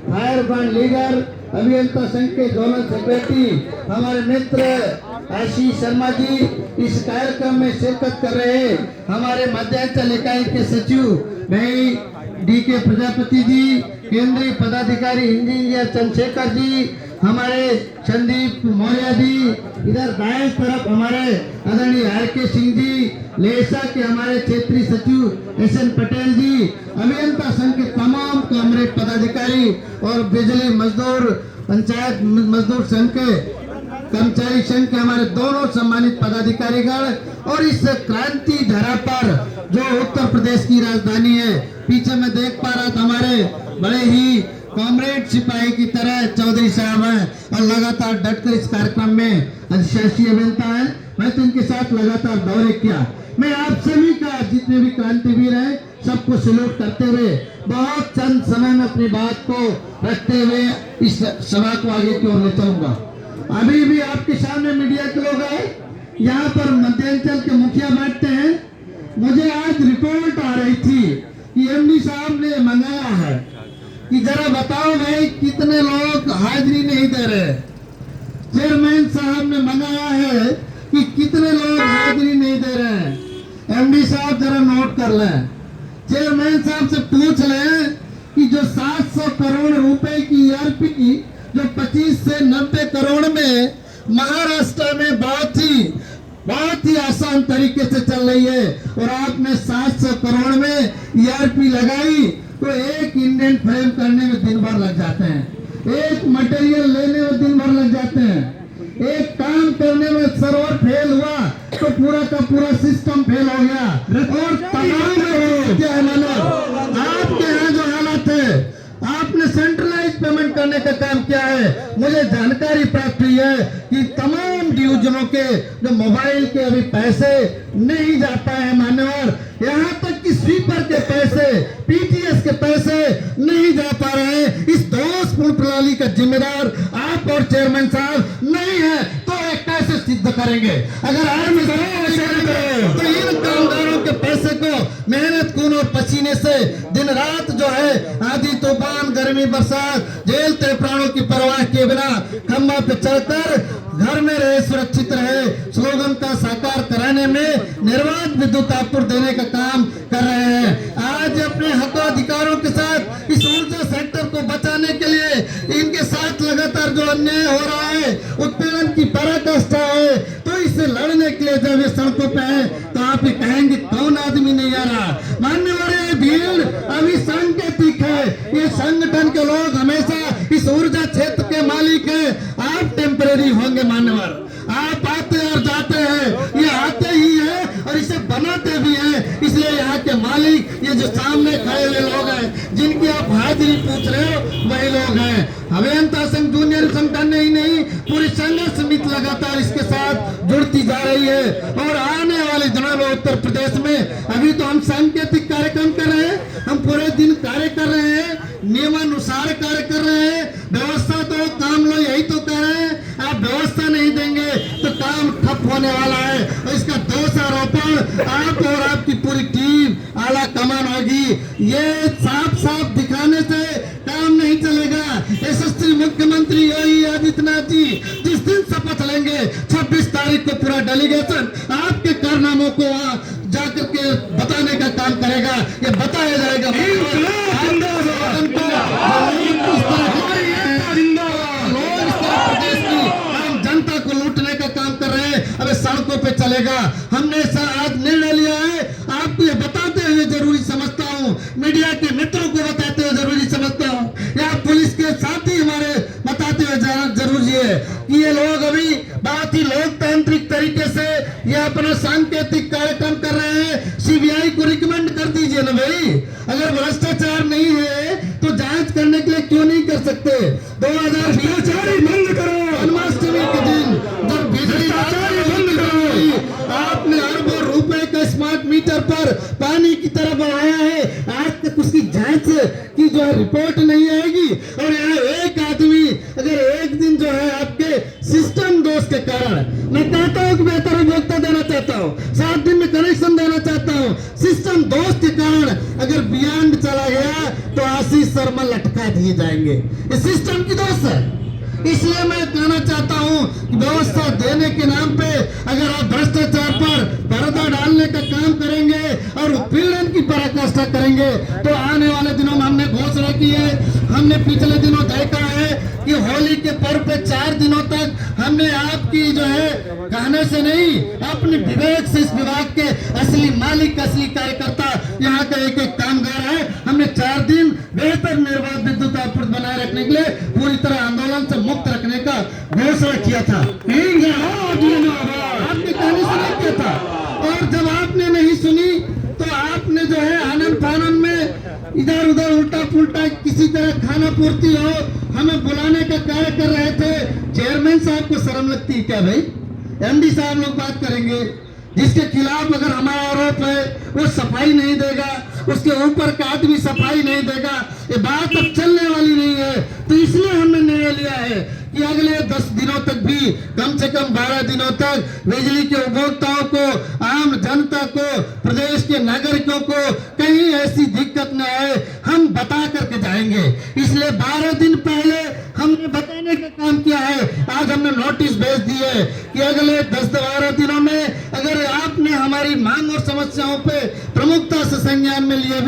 Fire brand leader अभियंता संघ के जोनल सेक्रेटरी हमारे मित्र आशीष शर्मा जी इस कार्यक्रम में शिरकत कर रहे हैं। हमारे मध्यांचल इकाई के सचिव भाई डी.के. प्रजापति जी, केंद्रीय पदाधिकारी इंजीनियर चंद्रशेखर जी, हमारे संदीप मौर्य जी, इधर दाएं तरफ हमारे आदरणीय आर.के. सिंह जी, लेसा के हमारे क्षेत्रीय सचिव एस.एन. पटेल जी, अभियंता संघ के तमाम कॉमरेड पदाधिकारी और बिजली मजदूर पंचायत मजदूर संघ के कर्मचारी संघ के हमारे दोनों सम्मानित पदाधिकारीगण और इस क्रांति धरा पर जो उत्तर प्रदेश की राजधानी है, पीछे मैं देख पा रहा था हमारे बड़े ही कॉमरेड सिपाही की तरह चौधरी साहब हैं और लगातार डटकर इस कार्यक्रम में अधिशासी अभियंता है। मैं तो इनके साथ लगातार दौरे किया। मैं आप सभी का जितने भी क्रांतिवीर हैं सबको सैल्यूट करते हुए बहुत चंद समय में अपनी बात को रखते हुए इस सभा को आगे की ओर ले चलूंगा। अभी भी आपके सामने मीडिया के लोग आए, यहाँ पर मध्यांचल के मुखिया बैठते हैं। मुझे आज रिपोर्ट आ रही थी कि एमडी साहब ने मंगाया है कि जरा बताओ भाई कितने लोग हाजिरी नहीं दे रहे। चेयरमैन साहब ने मंगाया है कि कितने लोग हाजिरी नहीं दे रहे हैं। एमडी साहब जरा नोट कर लें, चेयरमैन साहब से पूछ लें कि जो 700 करोड़ रुपए की ईआरपी जो 25 से 90 करोड़ में महाराष्ट्र में बहुत ही आसान तरीके से चल रही है और आपने 700 करोड़ में ईआरपी लगाई तो एक इंडियन फ्रेम करने में दिन भर लग जाते हैं, एक मटेरियल लेने में दिन भर लग जाते हैं, एक काम करने में सर्वर फेल हुआ तो पूरा का पूरा सिस्टम फेल हो गया। और तमाम क्या है मानो आपके यहाँ जो हालत है, आपने सेंट्रलाइज पेमेंट करने का काम किया है। मुझे जानकारी प्राप्त हुई है कि तमाम डिवीजनों के जो मोबाइल के अभी पैसे नहीं जा पाए हैं मान्यवर, यहाँ तक कि स्वीपर के पैसे, पीटीएस के पैसे नहीं जा पा रहे हैं। इस दोषपूर्ण प्रणाली का जिम्मेदार आप और चेयरमैन साहब नहीं है तो ये कैसे सिद्ध करेंगे? अगर आज तो इन कामगारों के पैसे को मेहनत खून और पसीने से दिन रात जो है आंधी तूफान गर्मी बरसात झेलते प्राणों की परवाह किए बिना खंभा पे चढ़कर घर में रहे सुरक्षित रहे स्लोगन का साकार कराने में निर्बाध विद्युत आपूर्ति देने का काम कर रहे हैं। आज अपने हक अधिकारों के साथ इस ऊर्जा सेक्टर को बचाने के लिए इनके साथ लगातार जो अन्याय हो रहा है, उत्पीड़न की पराकाष्ठा है, तो इससे लड़ने के लिए जब ये सड़कों पे है तो आप ही कहेंगे कौन आदमी नहीं आ रहा। मान्यवर ये भीड़ अभी सांकेतिक है, ये संगठन के लोग हमेशा इस ऊर्जा क्षेत्र के मालिक है, आप टेम्परेरी होंगे मान्यवर, आप आते और जाते हैं, ये आते ही है और इसे बनाते भी हैं। इसलिए यहाँ के मालिक ये जो सामने खड़े हुए लोग हैं जिनकी आप हाजिरी पूछ रहे हो वही लोग हैं। अभियंता संघ जूनियर संगठन ही नहीं पूरी संघर्ष समिति लगातार इसके साथ जुड़ती जा रही है और आने वाले दिनों में उत्तर प्रदेश में अभी तो हम सांकेतिक कार्यक्रम कर रहे हैं, हम पूरे दिन कार्य कर रहे हैं, नियमानुसार कार्य कर रहे हैं, व्यवस्था तो काम लो यही तो कह रहे हैं। आप व्यवस्था नहीं देंगे तो काम ठप होने वाला है और इसका दोषारोपण आप और आपकी पूरी टीम आला कमान होगी। ये साफ साफ दिखाने से काम नहीं चलेगा। यशस्वी मुख्यमंत्री योगी आदित्यनाथ जी जिस दिन शपथ लेंगे 26 तारीख को पूरा डेलीगेशन आपके कारनामों को जाकर के बताने का काम करेगा, ये बताया जाएगा। जनता को लूटने का काम कर रहे हैं, अबे सड़कों पे चलेगा। हमने आज निर्णय लिया है, आपको ये बताते हुए जरूरी समझता हूँ, मीडिया के मित्रों को बताते हुए जरूरी समझता हूँ, या पुलिस के साथी हमारे बताते हुए जरूरी है कि ये लोग अभी बहुत ही लोकतांत्रिक तरीके से ये अपना सांकेतिक कार्यक्रम कर रहे हैं। सीबीआई को रिकमेंड कर दीजिए ना भाई, अगर भ्रष्टाचार नहीं है तो जांच करने के लिए क्यों नहीं कर सकते? 2020 बंद करो, जन्माष्टमी के दिन जब बिजली बंद करो, आपने अरबों रुपए का स्मार्ट मीटर पर पानी की तरह बढ़ाया है, आज तक उसकी जांच की जो है रिपोर्ट नहीं आएगी। और यहाँ एक आदमी अगर एक दिन जो है आपके सिस्टम दोष के कारण, मैं कहता हूँ कि बेहतर उपभोक्ता देना चाहता हूँ, 7 दिन में कनेक्शन देना चाहता हूँ, सिस्टम दोष के कारण अगर बियॉन्ड चला गया तो आशीष शर्मा लटका दिए जाए। जाएंगे। ये सिस्टम की दोष है। इसलिए मैं कहना चाहता हूं कि व्यवस्था देने के नाम पे अगर आप भ्रष्टाचार पर पर्दा डालने का काम करेंगे और उत्पीड़न की पराकाष्ठा करेंगे तो आने वाले दिनों में हमने घोषणा की है, हमने पिछले दिनों देखा है कि होली के पर्व पे 4 दिनों तक हमने आपकी जो है कहने से नहीं, अपने विवेक से इस विभाग के असली मालिक, असली कार्यकर्ता, यहाँ का एक एक कामगार है, हमने 4 दिन बेहतर निर्बाध विद्युत आपूर्ति बनाए रखने के लिए पूरी तरह आंदोलन से मुक्त रखने का घोषणा किया था। आपने कहने से नहीं किया था, और जब आपने नहीं सुनी तो आपने जो है आनंद फानन में इधर उधर उल्टा पुल्टा किसी तरह खाना पूर्ति हो हमें बुलाने का कार्य कर रहे थे। चेयरमैन साहब को शर्म लगती है क्या भाई? एमडी साहब लोग बात करेंगे, जिसके खिलाफ अगर हमारा आरोप है वो सफाई नहीं देगा, उसके ऊपर का आदमी सफाई नहीं देगा, ये बात अब चलने वाली नहीं है। तो इसलिए हमने निर्णय लिया है कि अगले 10 दिनों तक भी, कम से कम 12 दिनों तक बिजली के उपभोक्ताओं को, आम जनता को, प्रदेश के नागरिकों को कहीं ऐसी दिक्कत न आए, हम बता करके जाएंगे। इसलिए 12 दिन पहले हमने बताने का काम किया है। आज हमने नोटिस भेज दी है कि अगले 10-12 दिनों में अगर आपने हमारी मांग और समस्याओं पे प्रमुखता से संज्ञान में लिया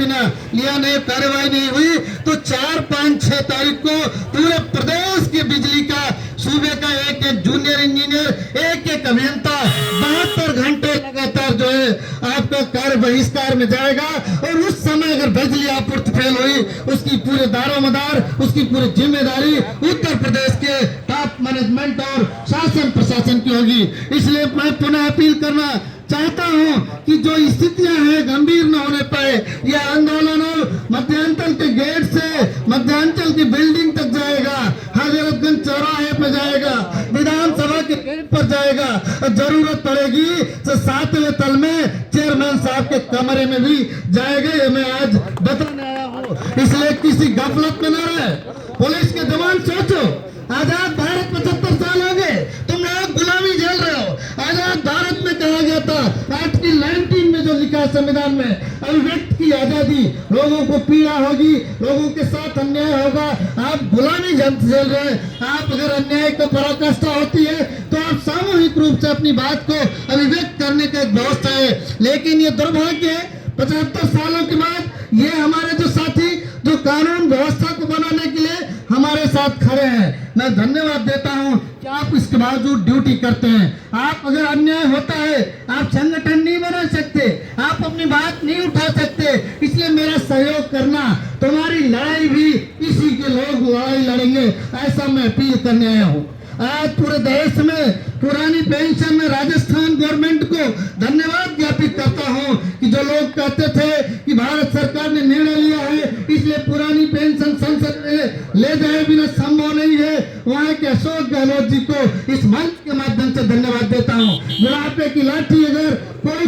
नहीं, कार्रवाई नहीं हुई तो 4, 5, 6 तारीख को पूरे प्रदेश की बिजली का, सूबे का एक एक जूनियर इंजीनियर, एक एक अभियंता 72 घंटे लगातार जो है आपका कार्य बहिष्कार में जाएगा। और उस समय अगर बिजली आपूर्ति फेल हुई, उसकी पूरे दारोमदार, उसकी पूरी जिम्मेदारी उत्तर प्रदेश के टॉप मैनेजमेंट और शासन प्रशासन की होगी। इसलिए मैं पुनः अपील करना चाहता हूं कि जो स्थितियां हैं गंभीर न होने पाए, यह आंदोलन और मध्यांचल के गेट से मध्यांचल की बिल्डिंग तक जाएगा, हजरतगंज चौराहे पर जाएगा, विधानसभा के गेट पर जाएगा, और जरूरत पड़ेगी तो 7वें तल में चेयरमैन साहब के कमरे में भी जाएगा। ये मैं आज बताने आया हूँ। इसलिए किसी गफलत में न रहे। पुलिस के जवान सोचो, आजाद भारत 75 साल हो गए, तुम लोग गुलामी झेल रहे हो। आजाद भारत में कहा गया था, आर्टिकल 19 में जो लिखा है संविधान में, अभिव्यक्ति की आजादी, लोगों को पीड़ा होगी, लोगों के साथ अन्याय होगा, आप गुलामी झेल रहे हैं। आप अगर अन्याय को पराकाष्ठा होती है तो आप सामूहिक रूप से अपनी बात को अभिव्यक्त करने का एक व्यवस्था है। लेकिन ये दुर्भाग्य है, 75 सालों के बाद ये हमारे जो साथी जो कानून व्यवस्था को बनाने के लिए हमारे साथ खड़े हैं, मैं धन्यवाद देता हूं कि आप इसके बावजूद ड्यूटी करते हैं। आप अगर अन्याय होता है, आप संगठन नहीं बना सकते, आप अपनी बात नहीं उठा सकते, इसलिए मेरा सहयोग करना। तुम्हारी लड़ाई भी इसी के लोग लड़ाई लड़ेंगे, ऐसा मैं अपील करने आया हूँ। आज पूरे देश में पुरानी पेंशन में राजस्थान गवर्नमेंट को धन्यवाद ज्ञापित करता हूं कि जो लोग कहते थे कि भारत सरकार ने निर्णय लिया है इसलिए पुरानी पेंशन संसद में ले जाए बिना संभव नहीं है, वहां के अशोक गहलोत जी को इस मंच के माध्यम से धन्यवाद देता हूं। बुढ़ापे की लाठी अगर कोई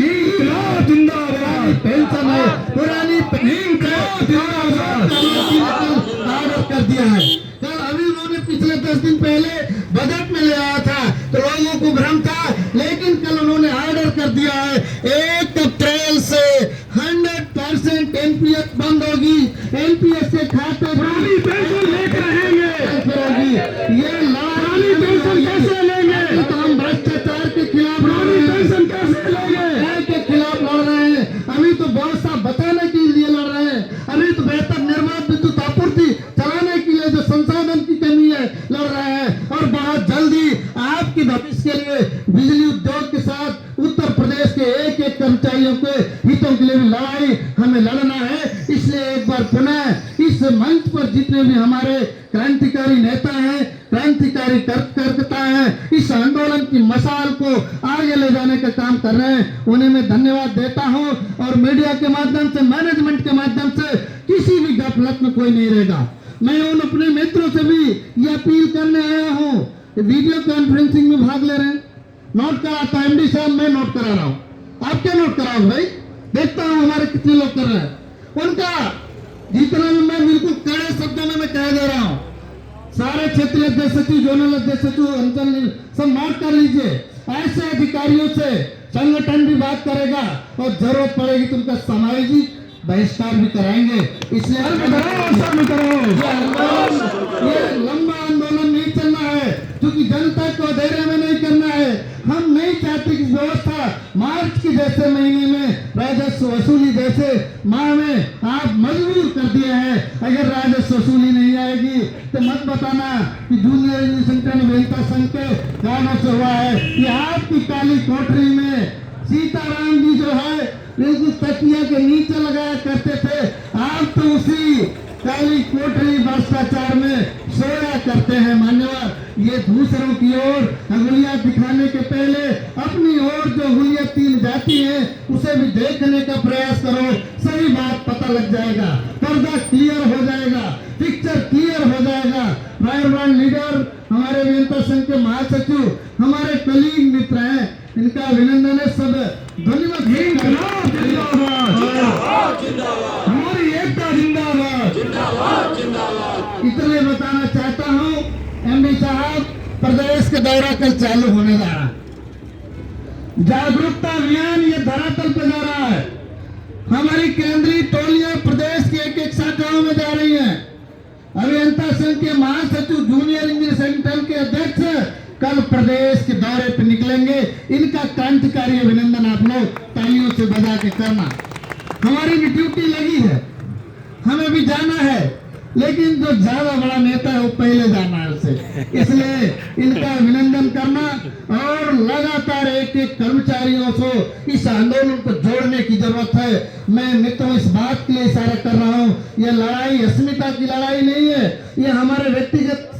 पेंशन है, पुरानी ऑर्डर कर दिया है। कल अभी उन्होंने पिछले 10 दिन पहले बजट में ले आया था तो लोगों को भ्रम था, लेकिन कल उन्होंने ऑर्डर कर दिया है 1 अप्रैल से 100% एनपीएस बंद होगी। एनपीएस के खाते पुरानी पेंशन लेकर रहेंगे। ये पुरानी पेंशन कैसे लेंगे? तो हम भ्रष्टाचार के खिलाफ पुरानी पेंशन कैसे लेंगे के खिलाफ लड़ रहे हैं। अभी तो व्यवस्था बताने के लिए लड़ रहे हैं, अभी तो बेहतर निर्बाध विद्युत आपूर्ति चलाने के लिए जो संसाधन की कमी है लड़ रहे हैं। और बहुत जल्दी आपके भविष्य के लिए बिजली उद्योग के साथ उत्तर प्रदेश के एक एक कर्मचारियों के हितों के लिए भी लड़ाई हमें लड़ना है। इसलिए एक बार पुनः इस मंच पर जितने भी हमारे क्रांतिकारी नेता हैं, क्रांतिकारी कार्यकर्ता हैं, इस आंदोलन की मशाल को आगे ले जाने का काम कर रहे हैं, उन्हें मैं धन्यवाद देता हूं। और मीडिया के माध्यम से, मैनेजमेंट के माध्यम से किसी भी गफलत में कोई नहीं रहेगा। मैं उन अपने मित्रों से भी ये अपील करने आया हूं, वीडियो कॉन्फ्रेंसिंग में भाग ले रहे हैं, नोट कराता है एमडी साहब, मैं नोट करा रहा हूँ। आप क्या नोट कराओ भाई? देखता हूँ हमारे कितने लोग कर रहे हैं। उनका जितना भी मैं बिल्कुल कड़े शब्दों में मैं कह दे रहा हूँ, सारे क्षेत्रीय अध्यक्ष सचिव, जोनल अध्यक्ष सचिव, अंचल सब नोट कर लीजिए। ऐसे अधिकारियों से संगठन भी बात करेगा और जरूरत पड़ेगी तो उनका सामाजिक बहिष्कार भी कराएंगे। इसलिए ये लंबा आंदोलन नहीं चलना है, क्योंकि जनता को धैर्य में नहीं करना है। हम नहीं चाहते कि व्यवस्था मार्च के जैसे महीने में राजस्व वसूली जैसे माह में आप मजबूर कर दिए हैं। अगर राजस्व वसूली नहीं आएगी तो मत बताना कि जूनियर इंजीनियर संगठन अभियंता संघ के कारणों से हुआ है। ये आपकी काली कोठरी में सीताराम जी जो है बिल्कुल तकिया के नीचे लगाया करते थे, आप तो उसी काली कोठरी भ्रष्टाचार में सोया करते हैं। मान्यवर, ये दूसरों की ओर अंगुलियां दिखाने के पहले अपनी ओर जो अंगुलियां तीन जाती हैं उसे भी देखने का प्रयास करो। सही बात पता लग जाएगा, पर्दा क्लियर हो जाएगा, पिक्चर क्लियर हो जाएगा। फायरब्रांड लीडर, हमारे अभियंता संघ के महासचिव, हमारे कलीग मित्र हैं, इनका अभिनंदन है। सब धन्यवाद। हमारी एकता जिंदाबाद। इतने बताना चाहता हूँ। एमडी साहब, प्रदेश के दौरा कल चालू होने जा रहा है। जागरूकता अभियान ये धरातल पे जा रहा है। हमारी केंद्रीय टोलियां प्रदेश की एक एक शाखाओं में जा रही हैं। अभियंता संघ के महासचिव, जूनियर इंजीनियर संगठन के अध्यक्ष कल प्रदेश के दौरे पर निकलेंगे। इनका क्रांतिकारी अभिनंदन आप लोग तालियों से बजा के करना। हमारी भी ड्यूटी लगी है, हमें भी जाना है, लेकिन जो ज्यादा बड़ा नेता है वो पहले जाना है उसे, इसलिए इनका अभिनंदन करना और लगातार एक एक कर्मचारियों से इस आंदोलन को जोड़ने की जरूरत है। मैं मित्रों इस बात के लिए इशारा कर रहा हूँ, यह लड़ाई अस्मिता की लड़ाई नहीं है, ये हमारे व्यक्तिगत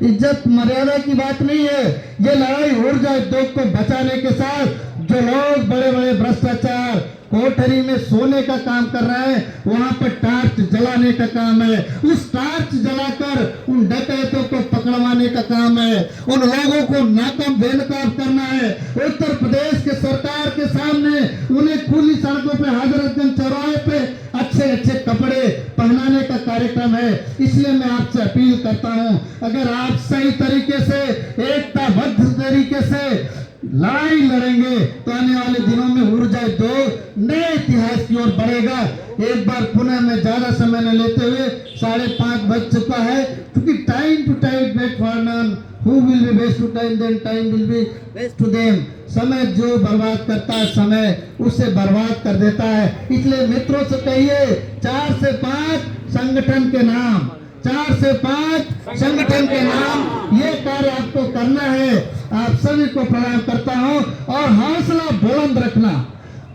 इज्जत मर्यादा की बात नहीं है। ये लड़ाई ऊर्जा उद्योग को बचाने के साथ जो लोग बड़े बड़े भ्रष्टाचार कोठरी में सोने का काम कर रहे हैं, वहां पर टार्च जलाने का काम है। उस टार्च जलाकर उन डकैतों को पकड़वाने का काम है, उन लोगों को नाकाम बेनकाब करना है। उत्तर प्रदेश के सरकार के सामने उन्हें खुली सड़कों पे, हजरतगंज चौराहे पे अच्छे अच्छे कपड़े पहनाने का कार्यक्रम है। इसलिए मैं आपसे अपील करता हूं, अगर आप सही तरीके से, एकताबद्ध तरीके से लड़ाई लड़ेंगे तो आने वाले दिनों में ऊर्जा उद्योग नए इतिहास की ओर बढ़ेगा। एक बार पुनः मैं ज्यादा समय न लेते हुए 5:30 बज चुका है, क्योंकि time to time wait for none who will be best to time then time will be best to them. समय जो बर्बाद करता है समय उसे बर्बाद कर देता है। इसलिए मित्रों से कहिए 4 से 5 संगठन के नाम, 4 से 5 संगठन के नाम, ये कार्य आपको करना है। आप सभी को प्रणाम करता हूं और हौसला बुलंद रखना।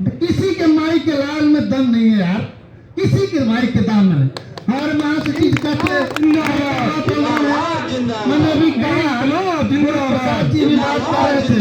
किसी के माई के लाल में दम नहीं है यार, किसी के माई के दाम में। और महासचिव कहते मैंने भी कहा, साची भी बात कर रहे थे,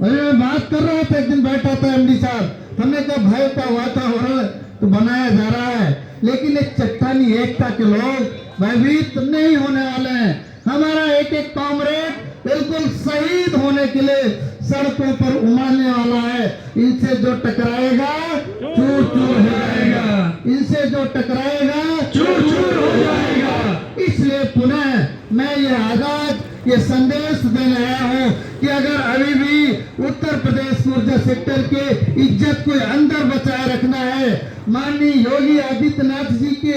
मैं बात कर रहा था, एक दिन बैठा था एमडी साहब, हमने कहा भय का वातावरण तो बनाया जा रहा है, लेकिन एक चट्टानी एकता के लोग भयभीत नहीं होने वाले हैं। हमारा एक एक कॉमरेड बिल्कुल शहीद होने के लिए सड़कों पर उमड़ने वाला है। इनसे जो टकराएगा चूर चूर हो जाएगा, इनसे जो टकराएगा चूर चूर हो जाएगा। इसलिए पुनः मैं ये आगाज, ये संदेश देने आया हूँ कि अगर अभी भी उत्तर प्रदेश ऊर्जा सेक्टर के इज्जत को अंदर बचाए रखना है, माननीय योगी आदित्यनाथ जी के